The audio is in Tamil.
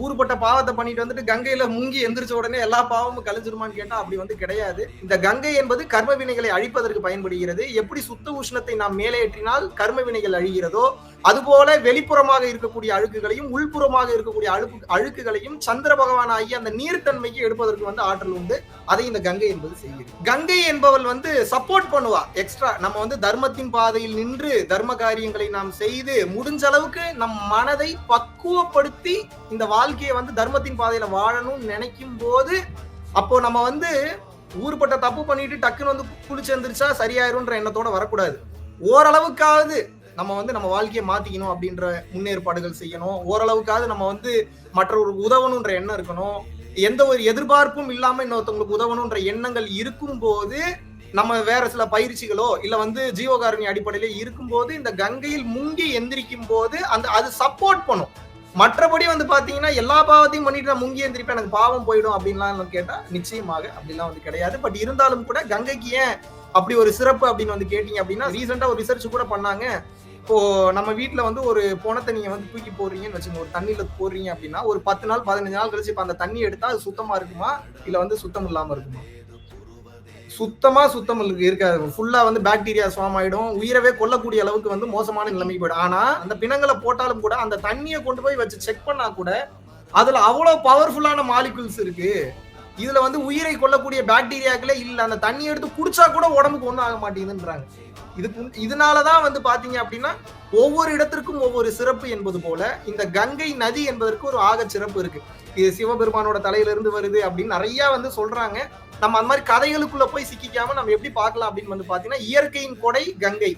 ஊருப்பட்ட பாவத்தை பண்ணிட்டு வந்துட்டு கங்கையில முங்கி எந்திரிச்ச உடனே எல்லா பாவமும் கழிஞ்சிருமான்னு கேட்டா அப்படி வந்து கிடையாது. இந்த கங்கை என்பது கர்ம வினைகளை அழிப்பதற்கு பயன்படுகிறது. எப்படி சுத்த உஷ்ணத்தை நாம் மேலே ஏற்றினால் கர்ம வினைகள் அழிகிறதோ, அதுபோல வெளிப்புறமாக இருக்கக்கூடிய அழுக்குகளையும் உள்புறமாக இருக்கக்கூடிய அழுக்குகளையும் சந்திர பகவான் ஆகிய அந்த நீர்த்தன்மைக்கு எடுப்பதற்கு வந்து ஆற்றல் உண்டு. அதை இந்த கங்கை என்பது செய்கிறது. கங்கை என்பவள் வந்து சப்போர்ட் பண்ணுவா. எக்ஸ்ட்ரா நம்ம வந்து தர்மத்தின் பாதையில் நின்று தர்ம காரியங்களை நாம் செய்து முடிஞ்ச அளவுக்கு நம் மனதை பக்குவப்படுத்தி இந்த வாழ்க்கையை வந்து தர்மத்தின் பாதையில வாழணும்னு நினைக்கும் போது, அப்போ நம்ம வந்து ஊருப்பட்ட தப்பு பண்ணிட்டு டக்குன்னு வந்து குளிச்சு எந்திரிச்சா சரியாயிரும்ன்ற எண்ணத்தோட வரக்கூடாது. ஓரளவுக்காவது நம்ம வந்து நம்ம வாழ்க்கையை மாத்திக்கணும் அப்படின்ற முன்னேற்பாடுகள் செய்யணும். ஓரளவுக்காவது நம்ம வந்து மற்றவர்களுக்கு உதவணுன்ற எண்ணம் இருக்கணும். எந்த ஒரு எதிர்பார்ப்பும் இல்லாம இன்னொருத்தவங்களுக்கு உதவணுன்ற எண்ணங்கள் இருக்கும் போது, நம்ம வேற சில பயிற்சிகளோ இல்ல வந்து ஜீவகாருண்ய அடிப்படையில இருக்கும்போது இந்த கங்கையில் முங்கி எந்திரிக்கும் போது அது சப்போர்ட் பண்ணும். மற்றபடி வந்து பாத்தீங்கன்னா எல்லா பாவத்தையும் பண்ணிட்டு நான் முங்கி எந்திரிப்பேன் எனக்கு பாவம் போயிடும் அப்படின்லாம் கேட்டா நிச்சயமாக அப்படிலாம் வந்து கிடையாது. பட் இருந்தாலும் கூட கங்கைக்கு ஏன் அப்படி ஒரு சிறப்பு அப்படின்னு வந்து கேட்டீங்க அப்படின்னா, ரீசெண்டா ஒரு ரிசர்ச் கூட பண்ணாங்க. இப்போ நம்ம வீட்டுல வந்து ஒரு பொணத்தை நீங்க வந்து தூக்கி போடுறீங்கன்னு வச்சுங்க, ஒரு தண்ணியில போடுறீங்க அப்படின்னா ஒரு 10 நாள் 15 நாள் கழிச்சு இப்ப அந்த தண்ணி எடுத்தா அது சுத்தமா இருக்குமா இல்ல வந்து சுத்தம் இல்லாம இருக்குமா? சுத்தம் இருக்காது. ஃபுல்லா வந்து பாக்டீரியா ஃபார்ம் ஆயிடும். உயிரவே கொல்லக்கூடிய அளவுக்கு வந்து மோசமான நிலைமைக்கு போயிடும். ஆனா அந்த பிணங்களை போட்டாலும் கூட அந்த தண்ணியை கொண்டு போய் வச்சு செக் பண்ணா கூட அதுல அவ்வளவு பவர்ஃபுல்லான மாலிகுல்ஸ் இருக்கு. இதுல வந்து உயிரை கொல்லக்கூடிய பாக்டீரியாக்களே இல்ல. அந்த தண்ணி எடுத்து குடிச்சா கூட உடம்புக்கு ஒண்ணும் ஆக மாட்டேங்குதுன்றாங்க. இதனாலதான் வந்து பாத்தீங்க அப்படின்னா ஒவ்வொரு இடத்திற்கும் ஒவ்வொரு சிறப்பு என்பது போல இந்த கங்கை நதி என்பதற்கு ஒரு ஆக சிறப்பு இருக்கு. இது சிவபெருமானோட தலையில இருந்து வருது அப்படின்னு நிறைய வந்து சொல்றாங்க. நம்ம அந்த மாதிரி கதைகளுக்குள்ள போய் சிக்கிக்காம நம்ம எப்படி பார்க்கலாம் அப்படின்னு வந்து பாத்தீங்கன்னா, இயற்கையின் கொடை கங்கை.